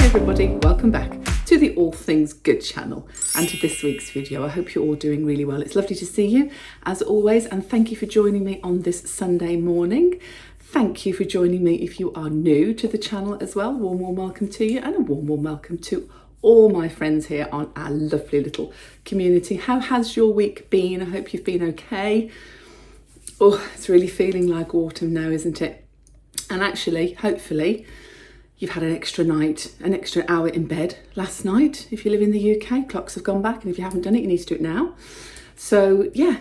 everybody, welcome back to the All Things Good channel and to this week's video. I hope you're all doing really well. It's lovely to see you as always, and thank you for joining me on this Sunday morning. Thank you for joining me if you are new to the channel as well. Warm welcome to you, and a warm welcome to all my friends here on our lovely little community. How has your week been? I hope you've been okay. Oh, it's really feeling like autumn now, isn't it? And actually, hopefully, you've had an extra night, an extra hour in bed last night. If you live in the UK, clocks have gone back, and if you haven't done it, you need to do it now. So yeah,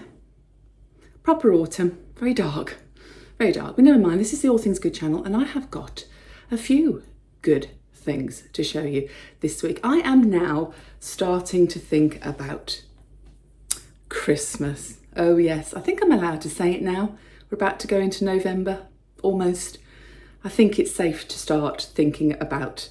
proper autumn, very dark, very dark. But never mind, this is the All Things Good channel, and I have got a few good things to show you this week. I am now starting to think about Christmas. Oh yes, I think I'm allowed to say it now. We're about to go into November, almost. I think it's safe to start thinking about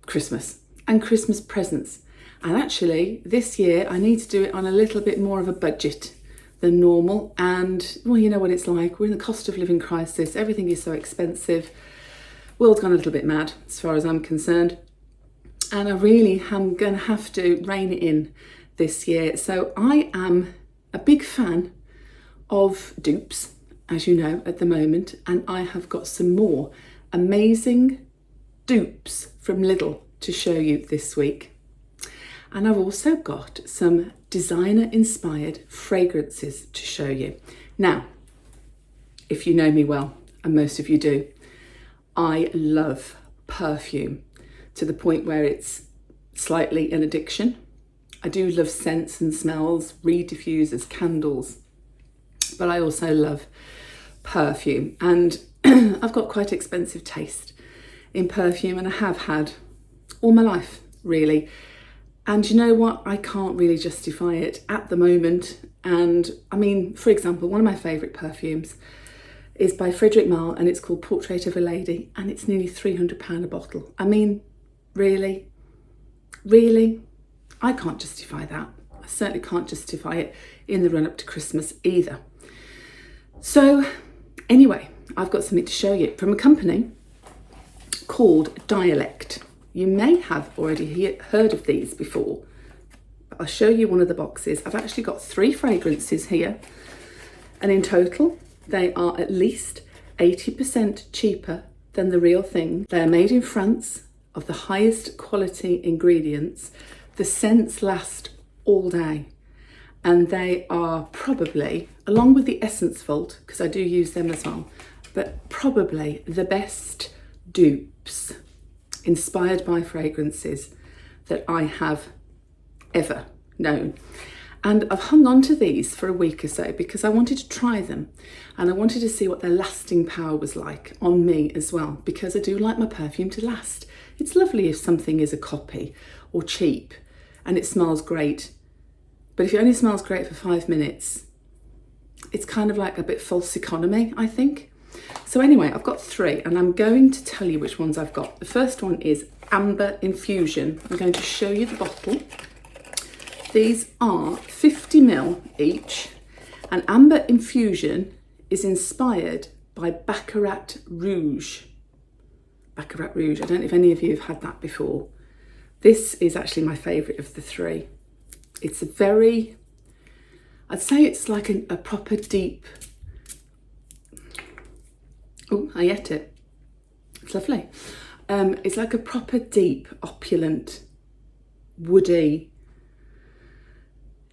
Christmas and Christmas presents. And actually, this year I need to do it on a little bit more of a budget than normal. And well, you know what it's like. We're in the cost of living crisis. Everything is so expensive. World's gone a little bit mad as far as I'm concerned. And I really am going to have to rein it in this year. So I am a big fan of DUPES, as you know, at the moment, and I have got some more amazing dupes from Lidl to show you this week. And I've also got some designer inspired fragrances to show you. Now, if you know me well, and most of you do, I love perfume to the point where it's slightly an addiction. I do love scents and smells, reed diffusers, candles, but I also love perfume, and I've got quite expensive taste in perfume, and I have had all my life really. And you know what, I can't really justify it at the moment. And I mean, for example, one of my favourite perfumes is by Frederic Malle, and it's called Portrait of a Lady, and it's nearly £300 a bottle. I mean, really I can't justify that. I certainly can't justify it in the run up to Christmas either. So anyway, I've got something to show you from a company called Dialect. You may have already heard of these before, but I'll show you one of the boxes. I've actually got 3 fragrances here, and in total, they are at least 80% cheaper than the real thing. They are made in France, of the highest quality ingredients. The scents last all day. And they are probably, along with the Essence Vault, because I do use them as well, but probably the best dupes inspired by fragrances that I have ever known. And I've hung on to these for a week or so because I wanted to try them, and I wanted to see what their lasting power was like on me as well, because I do like my perfume to last. It's lovely if something is a copy or cheap and it smells great. But if it only smells great for 5 minutes, it's kind of like a bit false economy, I think. So anyway, I've got 3, and I'm going to tell you which ones I've got. The first one is Amber Infusion. I'm going to show you the bottle. These are 50ml each, and Amber Infusion is inspired by Baccarat Rouge. Baccarat Rouge, I don't know if any of you have had that before. This is actually my favourite of the 3. It's a very, I'd say it's like a proper deep, oh, I ate it. It's lovely. It's like a proper deep, opulent, woody,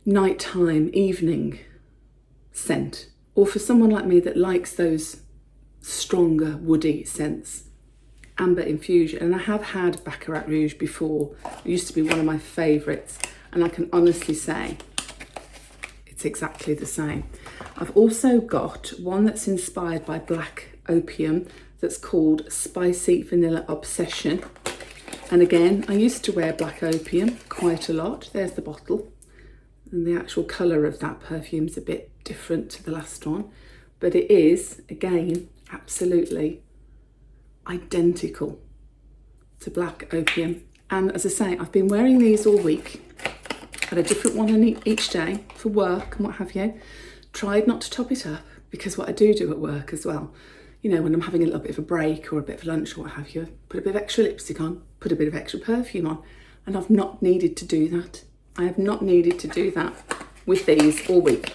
nighttime, evening scent. Or for someone like me that likes those stronger, woody scents, Amber Infusion. And I have had Baccarat Rouge before. It used to be one of my favourites. And I can honestly say it's exactly the same. I've also got one that's inspired by Black Opium that's called Spicy Vanilla Obsession. And again, I used to wear Black Opium quite a lot. There's the bottle. And the actual colour of that perfume is a bit different to the last one. But it is, again, absolutely identical to Black Opium. And as I say, I've been wearing these all week. Had a different one each day for work and what have you. Tried not to top it up, because what I do at work as well you know, when I'm having a little bit of a break or a bit of lunch or what have you, put a bit of extra lipstick on, put a bit of extra perfume on, and I've not needed to do that. I have not needed to do that with these all week.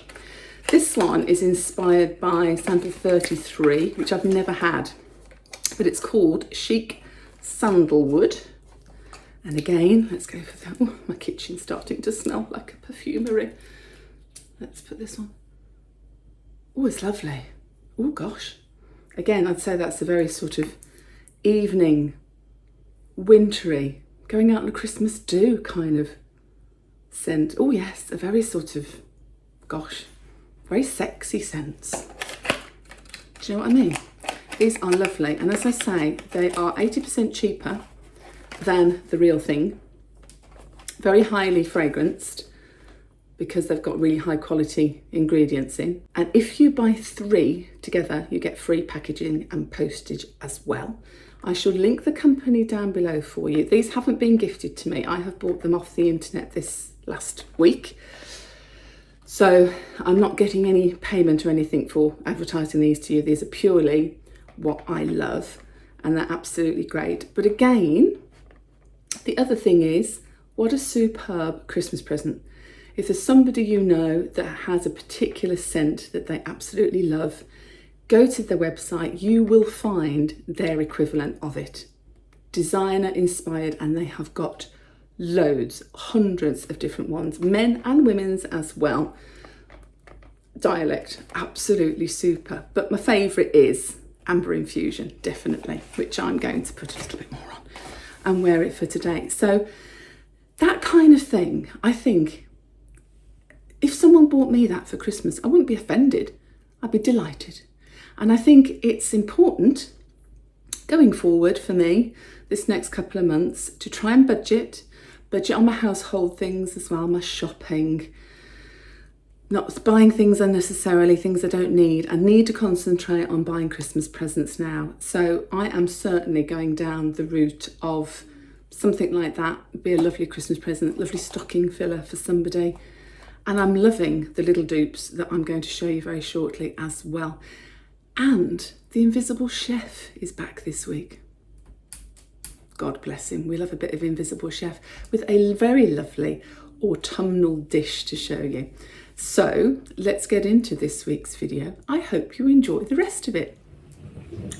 This one is inspired by Sandal 33, which I've never had, but it's called Chic Sandalwood. And again, let's go for that. Oh, my kitchen's starting to smell like a perfumery. Let's put this on. Oh, it's lovely. Oh gosh. Again, I'd say that's a very sort of evening, wintry, going out on a Christmas do kind of scent. Oh yes, a very sort of, gosh, very sexy scents. Do you know what I mean? These are lovely. And as I say, they are 80% cheaper than the real thing. Very highly fragranced, because they've got really high quality ingredients in. And if you buy 3 together, you get free packaging and postage as well. I shall link the company down below for you. These haven't been gifted to me. I have bought them off the internet this last week. So I'm not getting any payment or anything for advertising these to you. These are purely what I love, and they're absolutely great. But again, the other thing is, what a superb Christmas present. If there's somebody you know that has a particular scent that they absolutely love, go to their website, you will find their equivalent of it. Designer inspired, and they have got loads, hundreds of different ones, men and women's as well. Dialect, absolutely super. But my favourite is Amber Infusion, definitely, which I'm going to put a little bit more on and wear it for today. So that kind of thing, I think, if someone bought me that for Christmas, I wouldn't be offended. I'd be delighted. And I think it's important going forward for me this next couple of months to try and budget on my household things as well, my shopping, not buying things unnecessarily, things I don't need. I need to concentrate on buying Christmas presents now. So I am certainly going down the route of something like that, be a lovely Christmas present, lovely stocking filler for somebody. And I'm loving the little dupes that I'm going to show you very shortly as well. And the Invisible Chef is back this week. God bless him. We love a bit of Invisible Chef with a very lovely autumnal dish to show you. So let's get into this week's video. I hope you enjoy the rest of it.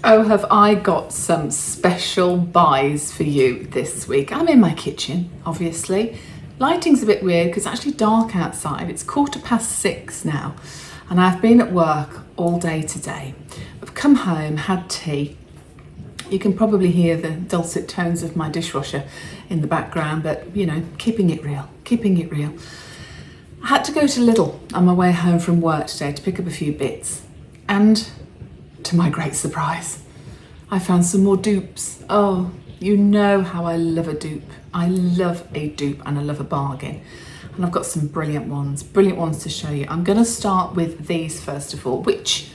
Oh, have I got some special buys for you this week. I'm in my kitchen, obviously. Lighting's a bit weird because it's actually dark outside. It's 6:15 now, and I've been at work all day today. I've come home, had tea. You can probably hear the dulcet tones of my dishwasher in the background, but you know, keeping it real, keeping it real. I had to go to Lidl on my way home from work today to pick up a few bits, and to my great surprise, I found some more dupes. Oh, you know how I love a dupe. I love a dupe and I love a bargain. And I've got some brilliant ones to show you. I'm going to start with these first of all, which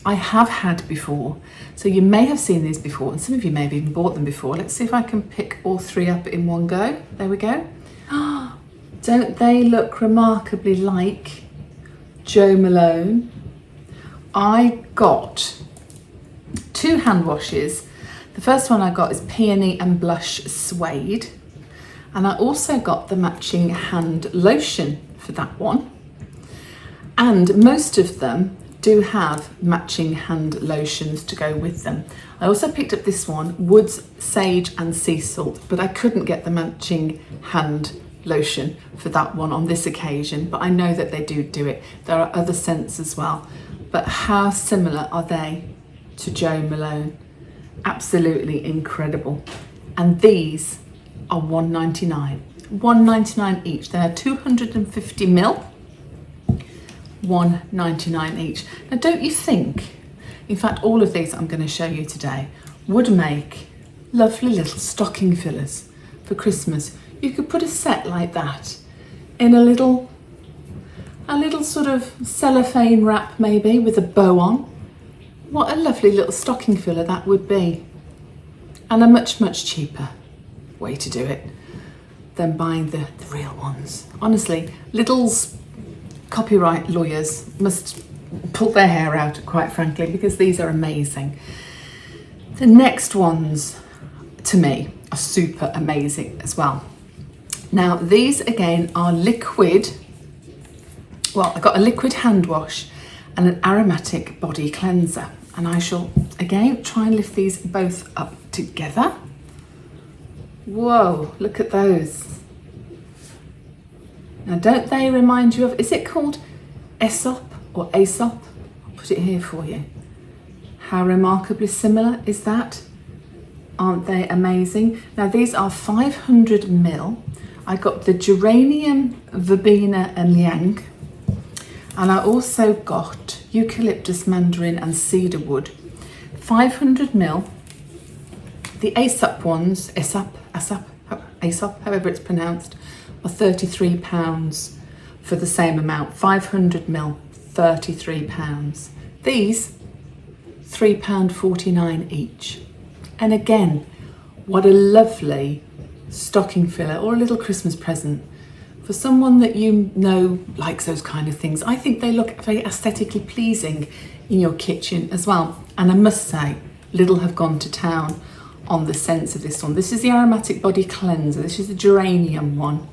I have had before. So you may have seen these before, and some of you may have even bought them before. Let's see if I can pick all 3 up in one go. There we go. Don't they look remarkably like Jo Malone? I got 2 hand washes. The first one I got is Peony and Blush Suede. And I also got the matching hand lotion for that one. And most of them do have matching hand lotions to go with them. I also picked up this one, Woods, Sage and Sea Salt, but I couldn't get the matching hand lotion for that one on this occasion, but I know that they do it. There are other scents as well, but how similar are they to Jo Malone? Absolutely incredible. And these are $1.99. $1.99 each. They are 250 ml. $1.99 each. Now, don't you think, in fact, all of these I'm going to show you today would make lovely little stocking fillers for Christmas? You could put a set like that in a little sort of cellophane wrap, maybe with a bow on. What a lovely little stocking filler that would be. And a much, much cheaper way to do it than buying the real ones. Honestly, Lidl's copyright lawyers must pull their hair out, quite frankly, because these are amazing. The next ones, to me, are super amazing as well. Now, these again are liquid. Well, I've got a liquid hand wash and an aromatic body cleanser. And I shall, again, try and lift these both up together. Whoa, look at those. Now, don't they remind you of, is it called Aesop or Aesop? I'll put it here for you. How remarkably similar is that? Aren't they amazing? Now, these are 500 ml. I got the geranium, verbena and liang. And I also got eucalyptus, mandarin and cedarwood. 500 ml. The Aesop ones, Aesop, however it's pronounced, are £33 for the same amount. 500 ml, £33. These, £3.49 each. And again, what a lovely stocking filler or a little Christmas present for someone that you know likes those kind of things. I think they look very aesthetically pleasing in your kitchen as well. And I must say, Lidl have gone to town on the scents of this one. This is the aromatic body cleanser. This is the geranium one.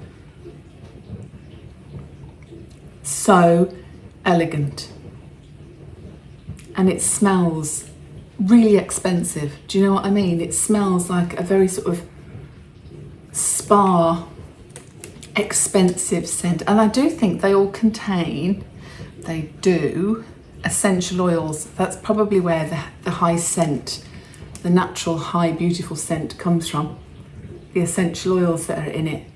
So elegant. And it smells really expensive. Do you know what I mean? It smells like a very sort of spa, expensive scent. And I do think they all contain, they do, essential oils. That's probably where the high scent, the natural high beautiful scent comes from. The essential oils that are in it.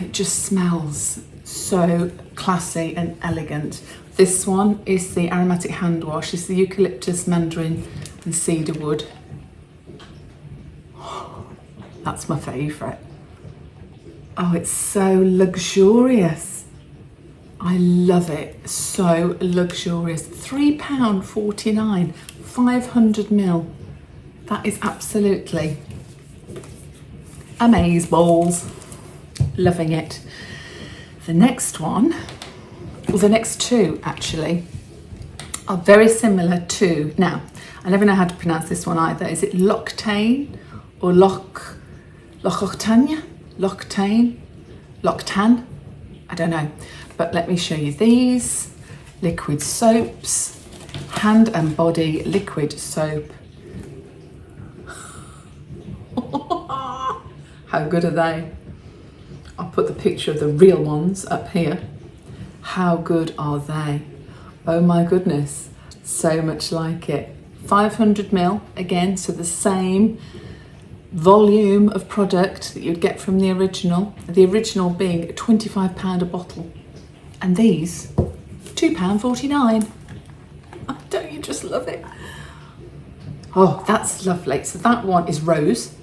It just smells so classy and elegant. This one is the aromatic hand wash. It's the eucalyptus, mandarin and cedarwood. That's my favourite. Oh, it's so luxurious. I love it. So luxurious. £3.49, 500 ml. That is absolutely amazeballs. Loving it. The next one, well, the next two actually, are very similar to, now, I never know how to pronounce this one either. Is it L'Occitane or L'Occitane? L'Occitane? I don't know. But let me show you these. Liquid soaps, hand and body liquid soap. How good are they? I'll put the picture of the real ones up here. How good are they? Oh my goodness, so much like it. 500 ml, again, so the same volume of product that you'd get from the original being £25 a bottle. And these, £2.49. Oh, don't you just love it? Oh, that's lovely. So that one is rose,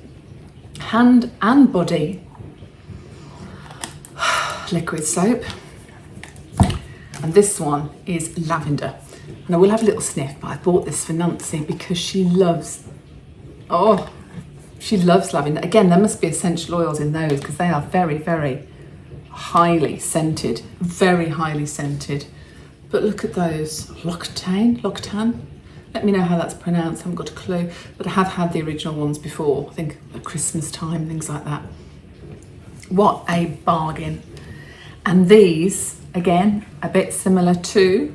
hand and body liquid soap. And this one is lavender. And I will have a little sniff, but I bought this for Nancy because she loves lavender. Again, there must be essential oils in those because they are very, very highly scented, very highly scented. But look at those, L'Occitane. Let me know how that's pronounced, I haven't got a clue. But I have had the original ones before, I think at Christmas time, things like that. What a bargain. And these, again, a bit similar to,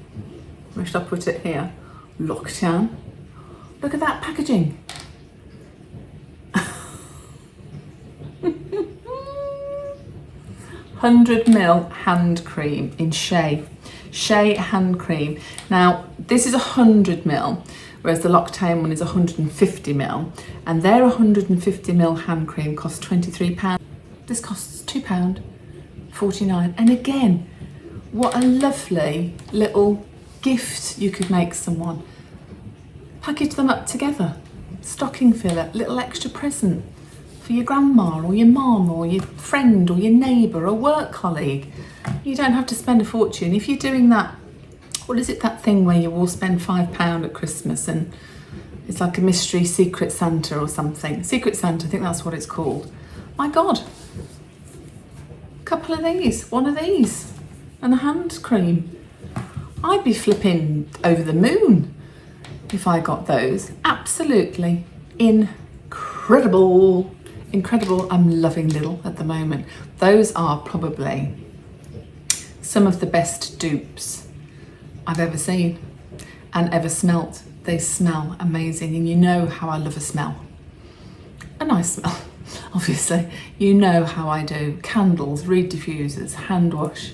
where should I put it here? L'Occitane. Look at that packaging. 100 ml hand cream in Shea hand cream. Now, this is 100 ml, whereas the L'Occitane one is 150 ml. And their 150 ml hand cream costs £23. This costs £2.49. And again, what a lovely little gift you could make someone. Package them up together. Stocking filler, little extra present for your grandma or your mum or your friend or your neighbour or work colleague. You don't have to spend a fortune. If you're doing that, what is it, that thing where you all spend £5 at Christmas and it's like a mystery Secret Santa or something. Secret Santa, I think that's what it's called. My God. A couple of these, one of these, and a hand cream. I'd be flipping over the moon if I got those. Absolutely incredible. Incredible. I'm loving Lidl at the moment. Those are probably some of the best dupes I've ever seen and ever smelt. They smell amazing, and you know how I love a smell. A nice smell, obviously. You know how I do. Candles, reed diffusers, hand wash.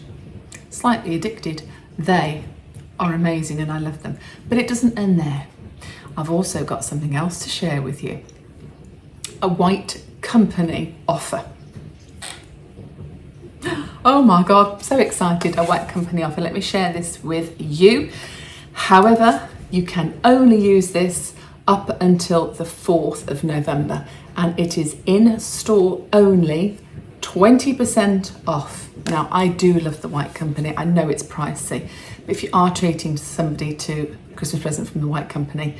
Slightly addicted. They are amazing and I love them. But it doesn't end there. I've also got something else to share with you. A White Company offer. Oh my God, so excited, a White Company offer. Let me share this with you. However, you can only use this up until the 4th of November, and it is in store only, 20% off. Now, I do love the White Company. I know it's pricey, but if you are treating somebody to a Christmas present from the White Company,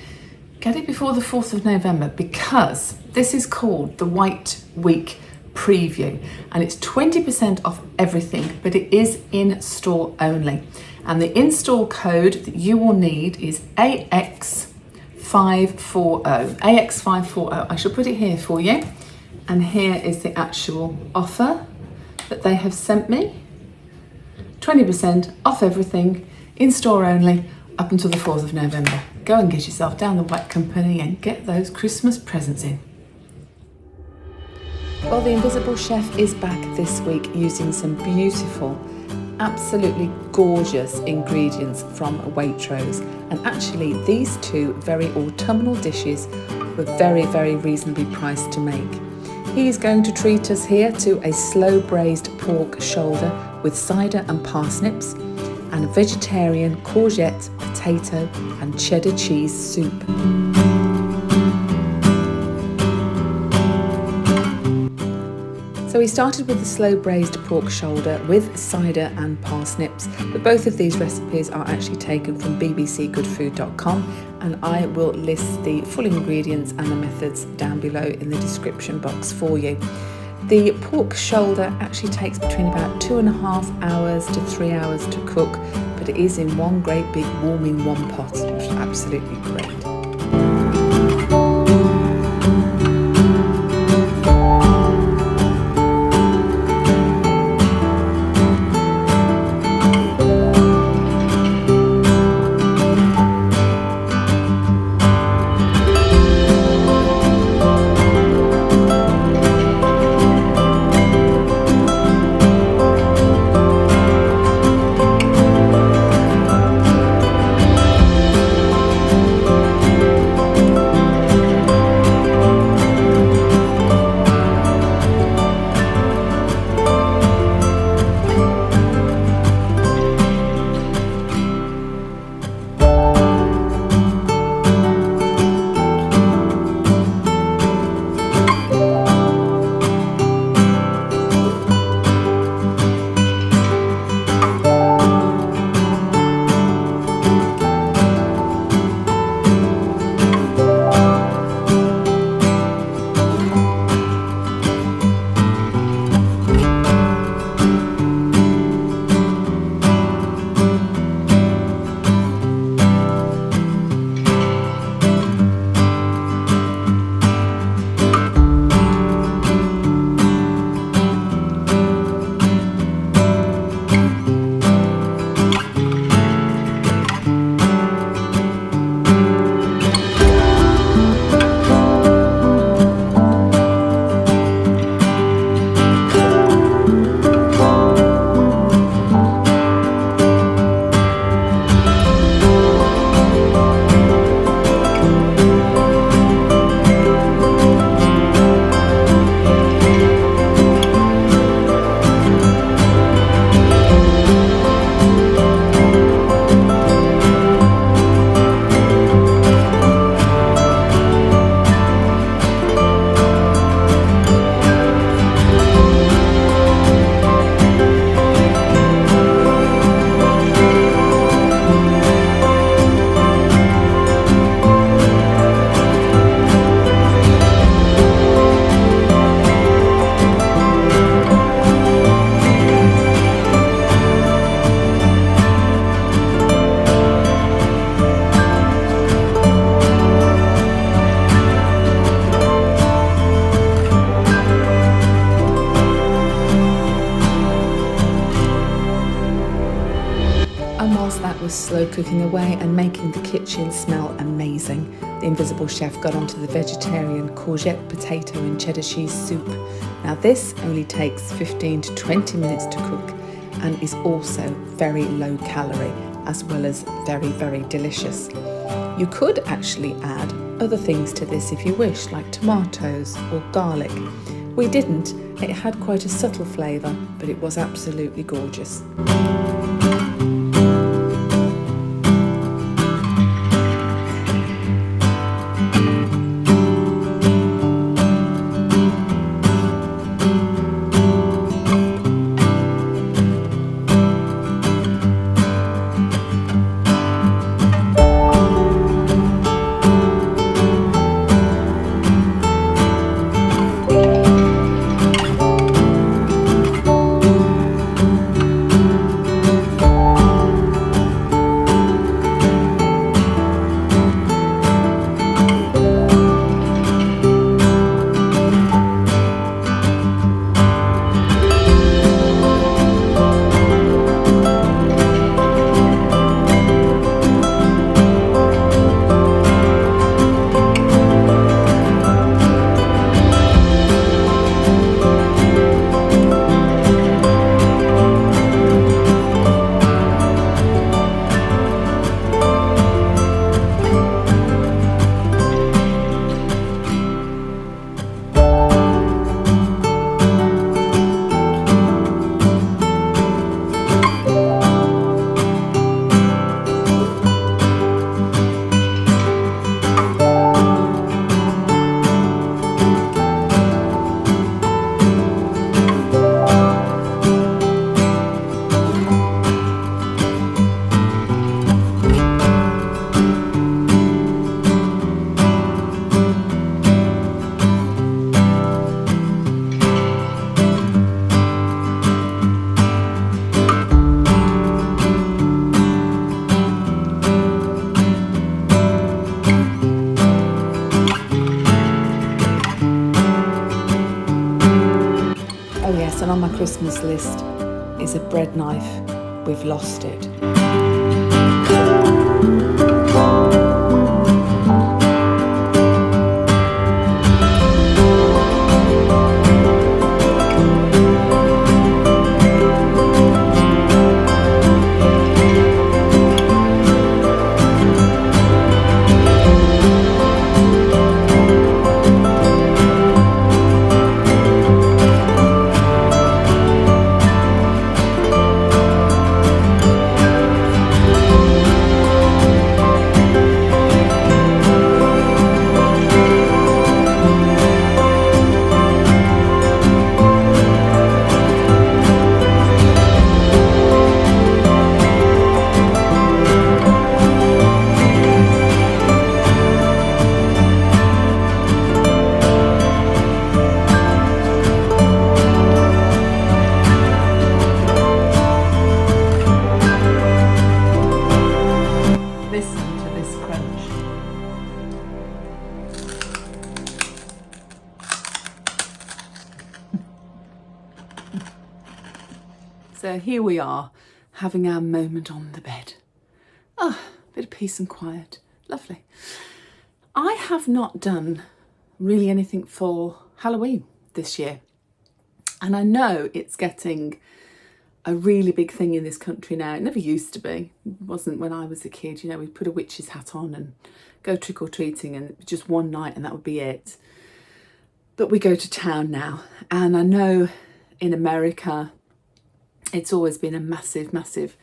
get it before the 4th of November, because this is called the White Week Preview, and it's 20% off everything, but it is in store only. And the in-store code that you will need is AX540. AX540. I shall put it here for you. And here is the actual offer that they have sent me. 20% off everything, in store only, up until the 4th of November. Go and get yourself down the White Company and get those Christmas presents in. Well, the Invisible Chef is back this week using some beautiful, absolutely gorgeous ingredients from Waitrose. And actually, these two very autumnal dishes were very, very reasonably priced to make. He is going to treat us here to a slow braised pork shoulder with cider and parsnips, and a vegetarian courgette, potato and cheddar cheese soup. So we started with the slow braised pork shoulder with cider and parsnips, but both of these recipes are actually taken from bbcgoodfood.com, and I will list the full ingredients and the methods down below in the description box for you. The pork shoulder actually takes between about 2.5 hours to 3 hours to cook, but it is in one great big warming one pot, which is absolutely great. was slow cooking away and making the kitchen smell amazing. The invisible chef got onto the vegetarian courgette, potato and cheddar cheese soup. Now this only takes 15 to 20 minutes to cook and is also very low calorie as well as very, very delicious. You could actually add other things to this if you wish, like tomatoes or garlic. We didn't. It had quite a subtle flavour, but it was absolutely gorgeous. Oh yes, and on my Christmas list is a bread knife. We've lost it. So here we are, having our moment on the bed. Oh, a bit of peace and quiet. Lovely. I have not done really anything for Halloween this year. And I know it's getting a really big thing in this country now. It never used to be. It wasn't when I was a kid. You know, we'd put a witch's hat on and go trick-or-treating, and just one night and that would be it. But we go to town now. And I know in America, it's always been a massive, massive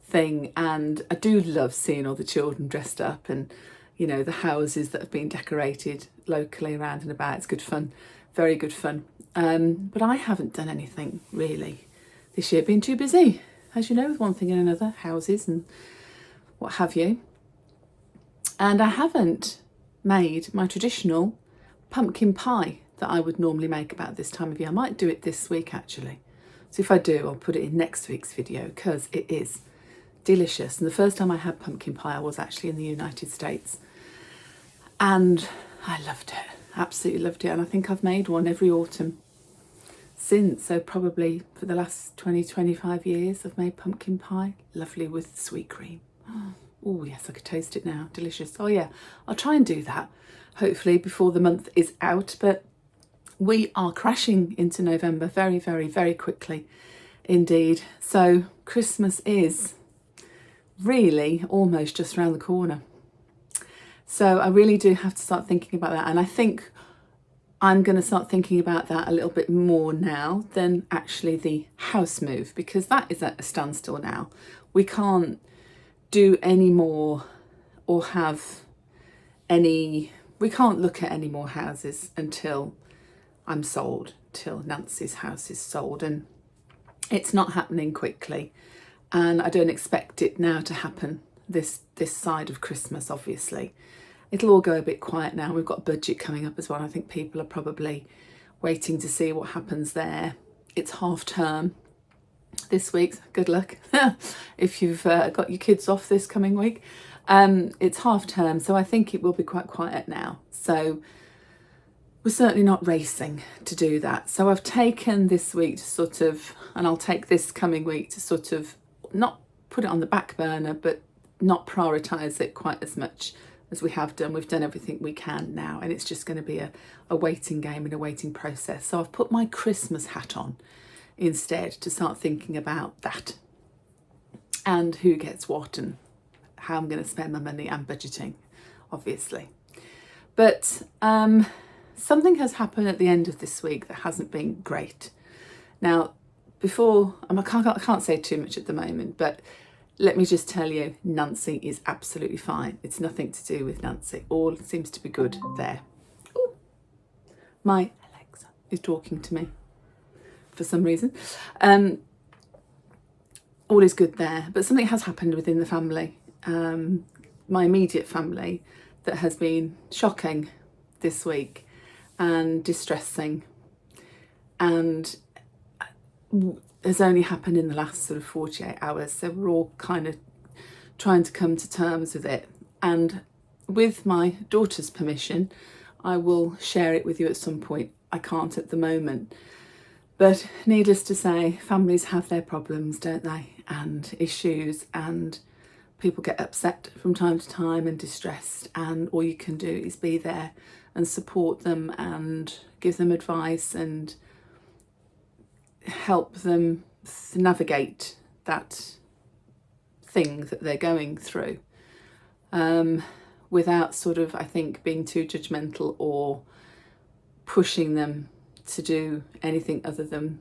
thing. And I do love seeing all the children dressed up and, you know, the houses that have been decorated locally around and about. It's good fun, very good fun. But I haven't done anything really this year, been too busy, as you know, with one thing and another, houses and what have you. And I haven't made my traditional pumpkin pie that I would normally make about this time of year. I might do it this week actually. So if I do, I'll put it in next week's video because it is delicious. And the first time I had pumpkin pie, I was actually in the United States. And I loved it, absolutely loved it. And I think I've made one every autumn since. So probably for the last 20, 25 years, I've made pumpkin pie. Lovely with sweet cream. Oh yes, I could taste it now. Delicious. Oh yeah, I'll try and do that hopefully before the month is out. But we are crashing into November very, very, very quickly indeed. So Christmas is really almost just around the corner. So I really do have to start thinking about that. And I think I'm going to start thinking about that a little bit more now than actually the house move, because that is at a standstill now. We can't do any more or have any, we can't look at any more houses until I'm sold, till Nancy's house is sold, and it's not happening quickly, and I don't expect it now to happen this side of Christmas. Obviously it'll all go a bit quiet now. We've got a budget coming up as well. I think people are probably waiting to see what happens there. It's half term this week. Good luck if you've got your kids off this coming week. It's half term, so I think it will be quite quiet now. So we're certainly not racing to do that. So I've taken this week to sort of, and I'll take this coming week to sort of not put it on the back burner, but not prioritise it quite as much as we have done. We've done everything we can now, and it's just going to be a waiting game and a waiting process. So I've put my Christmas hat on instead to start thinking about that and who gets what and how I'm going to spend my money and budgeting, obviously. But something has happened at the end of this week that hasn't been great. Now, before, I can't say too much at the moment, but let me just tell you, Nancy is absolutely fine. It's nothing to do with Nancy. All seems to be good there. Ooh. My Alexa is talking to me for some reason. All is good there, but something has happened within the family, my immediate family, that has been shocking this week and distressing, and has only happened in the last sort of 48 hours. So we're all kind of trying to come to terms with it. And with my daughter's permission, I will share it with you at some point. I can't at the moment. But needless to say, families have their problems, don't they? And issues, and people get upset from time to time and distressed. And all you can do is be there and support them and give them advice and help them navigate that thing that they're going through, without sort of, I think, being too judgmental or pushing them to do anything other than,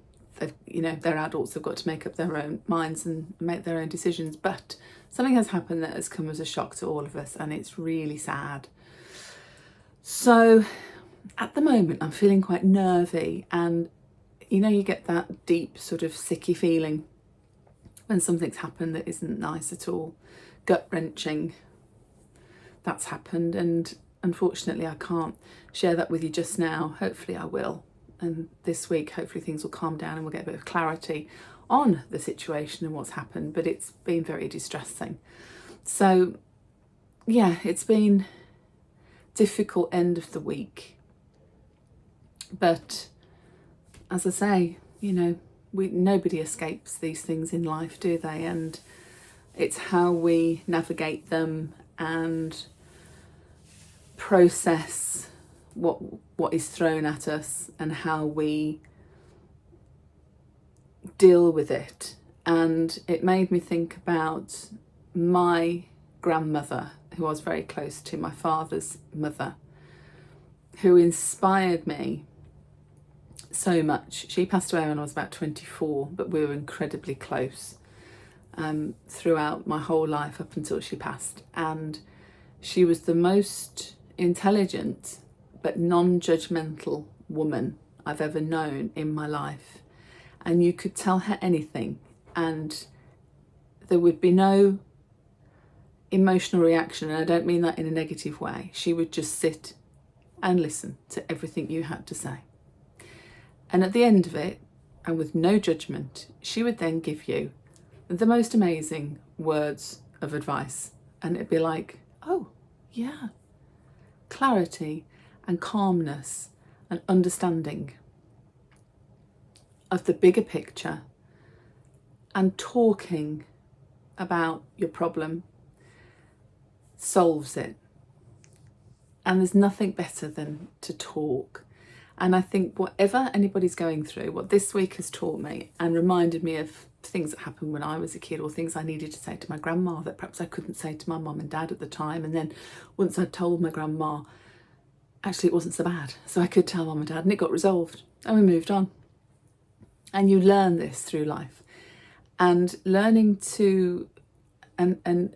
you know, they're adults, they've got to make up their own minds and make their own decisions. But something has happened that has come as a shock to all of us, and it's really sad. So at the moment I'm feeling quite nervy, and you know, you get that deep sort of sicky feeling when something's happened that isn't nice at all, gut-wrenching. That's happened, and unfortunately I can't share that with you just now. Hopefully I will, and this week hopefully things will calm down and we'll get a bit of clarity on the situation and what's happened. But it's been very distressing. So yeah, it's been difficult end of the week, but as I say, you know, nobody escapes these things in life, do they? And it's how we navigate them and process what is thrown at us and how we deal with it. And it made me think about my grandmother, who I was very close to, my father's mother, who inspired me so much. She passed away when I was about 24, but we were incredibly close throughout my whole life up until she passed. And she was the most intelligent but non-judgmental woman I've ever known in my life. And you could tell her anything and there would be no emotional reaction, and I don't mean that in a negative way. She would just sit and listen to everything you had to say. And at the end of it, and with no judgment, she would then give you the most amazing words of advice. And it'd be like, oh, yeah, clarity and calmness and understanding of the bigger picture, and talking about your problem solves it. And there's nothing better than to talk. And I think whatever anybody's going through, what this week has taught me and reminded me of things that happened when I was a kid, or things I needed to say to my grandma that perhaps I couldn't say to my mum and dad at the time. And then once I'd told my grandma, actually it wasn't so bad. So I could tell mum and dad, and it got resolved and we moved on. And you learn this through life. And learning to, and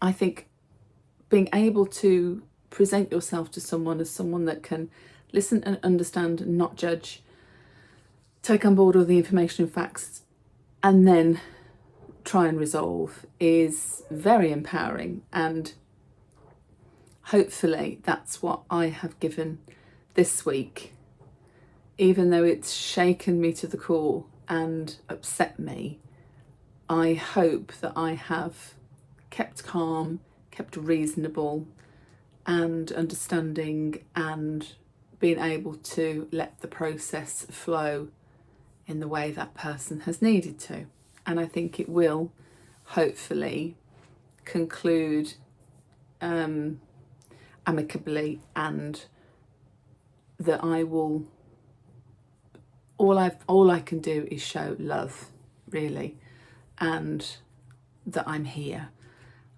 I think being able to present yourself to someone as someone that can listen and understand and not judge, take on board all the information and facts, and then try and resolve is very empowering. And hopefully that's what I have given this week, even though it's shaken me to the core and upset me. I hope that I have kept calm, kept reasonable and understanding, and being able to let the process flow in the way that person has needed to. And I think it will hopefully conclude amicably, and that I will, all I can do is show love, really, and that I'm here.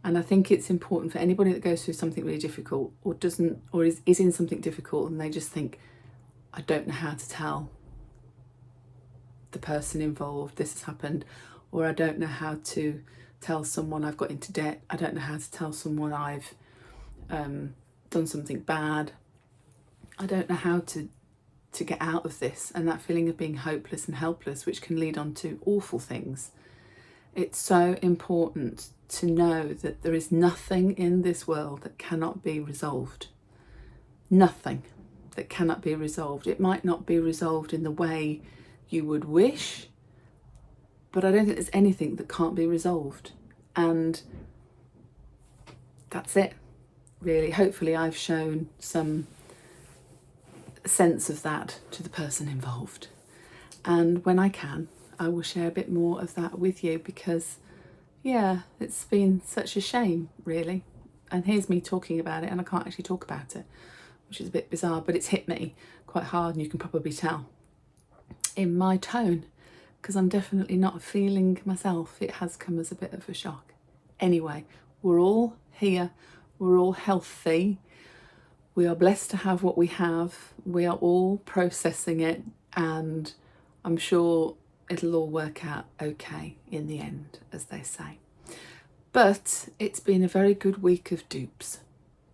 And I think it's important for anybody that goes through something really difficult, or doesn't, or is in something difficult, and they just think, I don't know how to tell the person involved this has happened, or I don't know how to tell someone I've got into debt, I don't know how to tell someone I've done something bad, I don't know how to get out of this, and that feeling of being hopeless and helpless, which can lead on to awful things. It's so important to know that there is nothing in this world that cannot be resolved. Nothing that cannot be resolved. It might not be resolved in the way you would wish, but I don't think there's anything that can't be resolved. And that's it, really. Hopefully I've shown some sense of that to the person involved. And when I can, I will share a bit more of that with you, because yeah, it's been such a shame, really. And here's me talking about it and I can't actually talk about it, which is a bit bizarre, but it's hit me quite hard, and you can probably tell in my tone, because I'm definitely not feeling myself. It has come as a bit of a shock. Anyway, we're all here, we're all healthy, we are blessed to have what we have, we are all processing it, and I'm sure it'll all work out okay in the end, as they say. But it's been a very good week of dupes,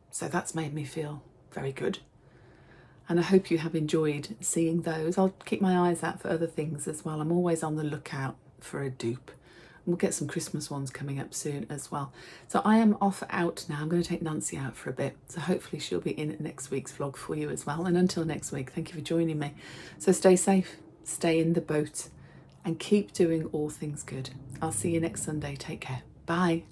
so that's made me feel very good. And I hope you have enjoyed seeing those. I'll keep my eyes out for other things as well. I'm always on the lookout for a dupe. We'll get some Christmas ones coming up soon as well. So I am off out now. I'm going to take Nancy out for a bit. So hopefully she'll be in next week's vlog for you as well. And until next week, thank you for joining me. So stay safe, stay in the boat, and keep doing all things good. I'll see you next Sunday. Take care. Bye.